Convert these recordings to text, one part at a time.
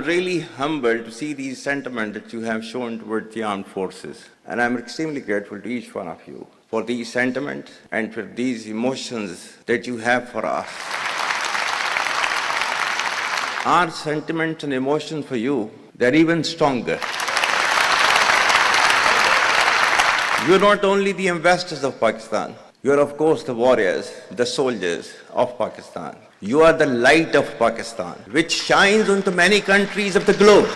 really humbled to see these sentiments that you have shown towards the armed forces. And I'm extremely grateful to each one of you for these sentiments and for these emotions that you have for us. Our sentiments and emotions for you, they're even stronger. You're not only the ambassadors of Pakistan, you're of course the warriors, the soldiers of Pakistan. You are the light of Pakistan, which shines onto many countries of the globe.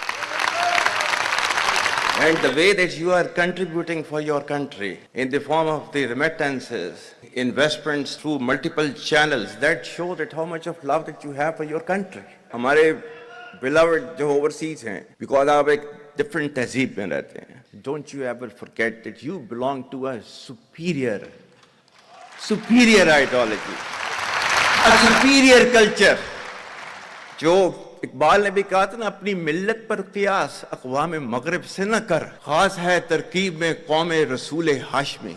And the way that you are contributing for your country in the form of the remittances, investments through multiple channels, that show that how much of love that you have for your country. हमारे beloved जो overseas हैं, because आप एक different तहजीब में रहते हैं. Don't you ever forget that you belong to a superior ideology, a superior culture. जो इकबाल ने भी कहा था ना, अपनी मिल्लत पर क़ियास अक़वाम मग़रिब से न कर, ख़ास है तरकीब में क़ौम रसूल हाशमी.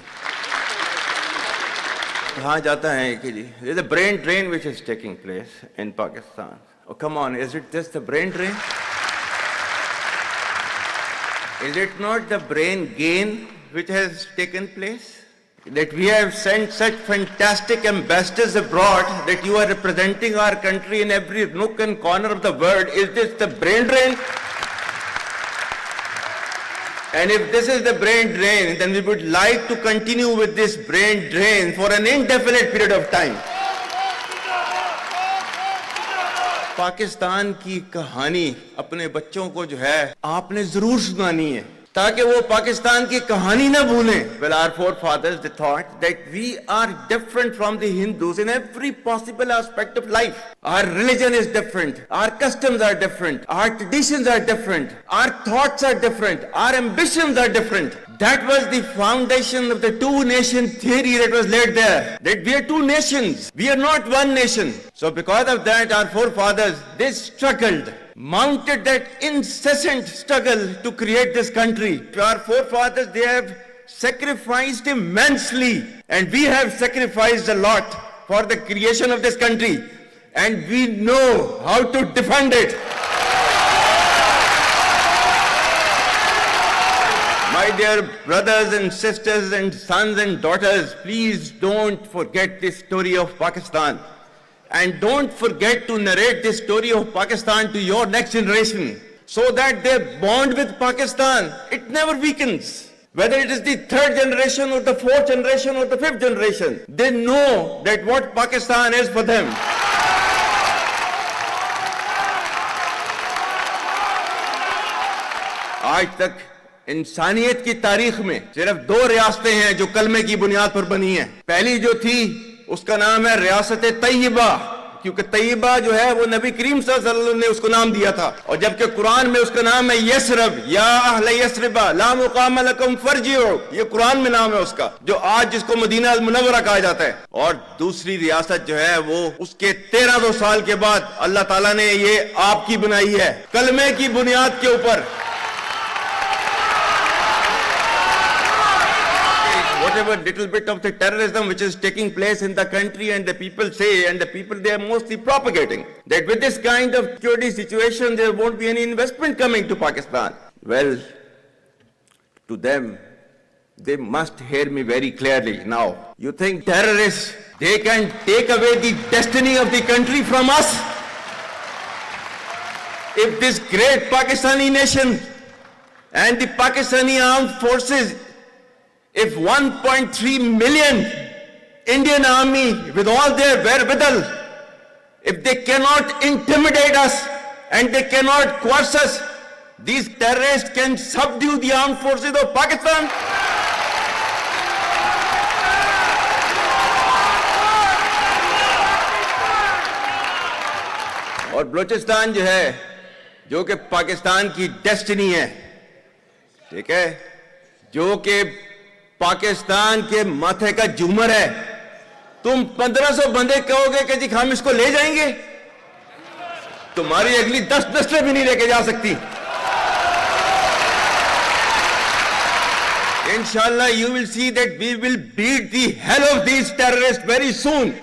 कहा जाता है कि जी, there's a brain drain which is taking place in Pakistan. Oh, come on, is it just the brain drain? Is it not the brain gain which has taken place? That we have sent such fantastic ambassadors abroad that you are representing our country in every nook and corner of the world. Is this the brain drain? And if this is the brain drain, then we would like to continue with this brain drain for an indefinite period of time. Pakistan की कहानी अपने बच्चों को जो है आपने जरूर सुनानी है, ताकि वो पाकिस्तान की कहानी ना भूलें. Well, our forefathers, they thought that we are different from the Hindus in every possible aspect of life. Our religion is different, our customs are different, our traditions are different, our thoughts are different, our ambitions are different. That was the foundation of the two-nation theory that was laid there. That we are two nations, we are not one nation. So because of that, our forefathers, they struggled, mounted that incessant struggle to create this country. Our forefathers, they have sacrificed immensely, and we have sacrificed a lot for the creation of this country, and we know how to defend it. My dear brothers and sisters and sons and daughters, please don't forget this story of Pakistan. And don't forget to narrate this story of Pakistan to your next generation, so that their bond with Pakistan, it never weakens. Whether it is the third generation or the fourth generation or the fifth generation, they know that what Pakistan is for them. आज तक इंसानियत की तारीख में सिर्फ दो रियासतें हैं जो कलमे की बुनियाद पर बनी हैं. पहली जो थी उसका नाम है रियासत तैयबा, क्योंकि तैयबा जो है वो नबी करीम सल्लल्लाहु अलैहि वसल्लम ने उसको नाम दिया था. और जबकि कुरान में उसका नाम है यसरब, या अहले यसरबा ला मुकाम लकुम फरजिउ, ये कुरान में नाम है उसका, जो आज जिसको मदीना अल मुनव्वरा कहा जाता है. और दूसरी रियासत जो है वो उसके 1300 साल के बाद अल्लाह ताला ने ये आपकी बनाई है, कलमे की बुनियाद के ऊपर. Whatever little bit of the terrorism which is taking place in the country, and the people say, and the people they are mostly propagating, that with this kind of security situation there won't be any investment coming to Pakistan. Well, to them, they must hear me very clearly now. You think terrorists, they can take away the destiny of the country from us? If this great Pakistani nation and the Pakistani armed forces, if 1.3 million Indian army with all their wherewithal, if they cannot intimidate us and they cannot coerce us, these terrorists can subdue the armed forces of Pakistan. और बलूचिस्तान जो है, जो कि पाकिस्तान की destiny है, ठीक है, जो कि पाकिस्तान के माथे का झूमर है, तुम 1500 बंदे कहोगे कि जी हम इसको ले जाएंगे, तुम्हारी अगली 10 नस्लें भी नहीं लेके जा सकती. Inshallah, you will see that we will beat the hell of these terrorists very soon.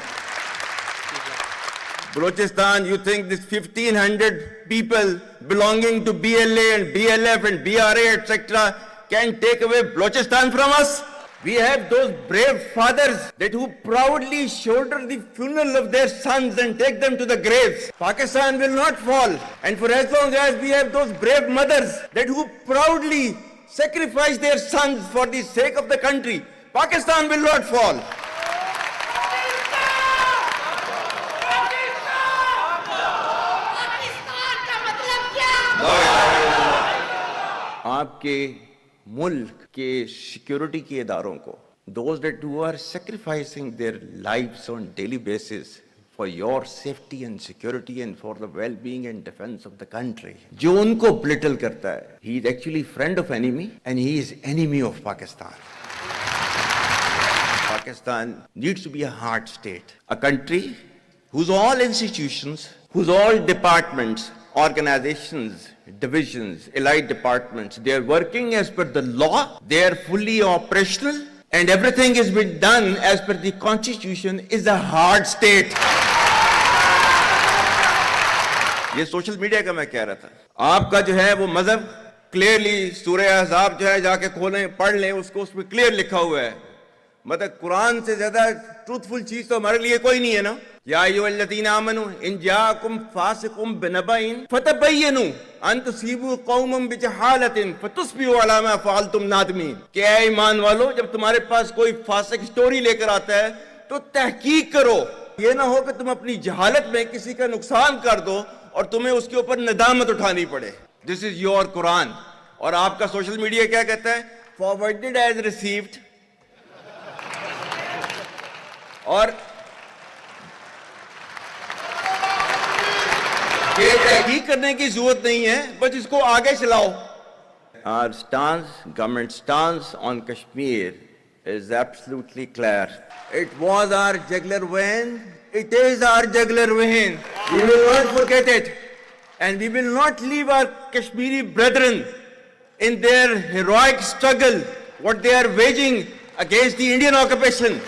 Balochistan, you think this 1,500 people belonging to BLA and BLF and BRA, etc., can take away Balochistan from us? We have those brave fathers that who proudly shoulder the funeral of their sons and take them to the graves. Pakistan will not fall. And for as long as we have those brave mothers that who proudly sacrifice their sons for the sake of the country, Pakistan will not fall. आपके मुल्क के security के इदारों को, those that who are sacrificing their lives on daily basis for your safety and security and for the well-being and defense of the country, जो उनको belittle करता है, he is actually friend of enemy and he is enemy of Pakistan. Pakistan needs to be a hard state, a country whose all institutions, whose all departments, organizations, divisions, allied departments, they are working as per the law, they are fully operational, and everything is being done as per the constitution, is a hard state. ये social media का मैं कह रहा था, आपका जो है वो मजहब क्लियरली सूरह अहज़ाब जो है जाके खोलें पढ़ लें, उसको उसमें क्लियर लिखा हुआ है. मतलब कुरान से ज्यादा ट्रूथफुल चीज तो हमारे लिए कोई नहीं है ना. या अय्युहल्लज़ीना आमनू इन जाअकुम फासिकुम बिनबइन फतबय्यनु अन तुसीबू कौमम बिजहालतिन फतुस्बिहू अला मा फअलतुम नादिमीन. कि ऐ ईमान वालो, जब तुम्हारे पास कोई फासिक स्टोरी लेकर आता है तो तहकीक करो. ये ना हो कि तुम अपनी जहालत में किसी का नुकसान कर दो और तुम्हें उसके ऊपर नदामत उठानी पड़े. This is your Quran. और आपका सोशल मीडिया क्या कहता है? Forwarded as received. और ये तहकीक करने की जरूरत नहीं है, बस इसको आगे चलाओ. Our stance, government stance on Kashmir is absolutely clear. It was our jugular vein. It is our jugular vein. We will not forget it, and we will not leave our Kashmiri brethren in their heroic struggle, what they are waging against the Indian occupation.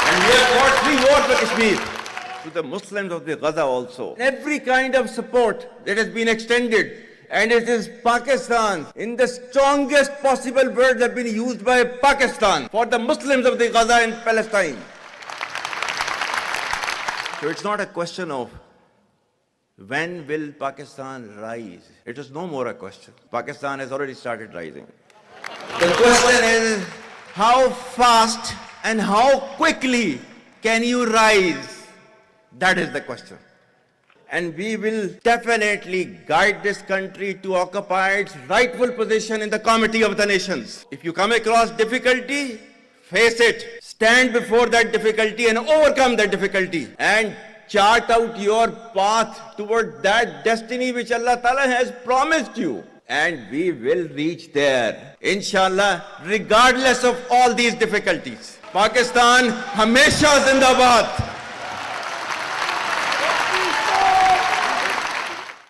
And we have fought free war for Kashmir. To the Muslims of the Gaza also, every kind of support that has been extended, and it is Pakistan, in the strongest possible words have been used by Pakistan for the Muslims of the Gaza and Palestine. So it's not a question of when will Pakistan rise. It is no more a question. Pakistan has already started rising. The question is how fast and how quickly can you rise? That is the question. And we will definitely guide this country to occupy its rightful position in the comity of the nations. If you come across difficulty, face it. Stand before that difficulty and overcome that difficulty. And chart out your path toward that destiny which Allah Ta'ala has promised you. And we will reach there, inshallah, regardless of all these difficulties. Pakistan, Hamesha Zindabad.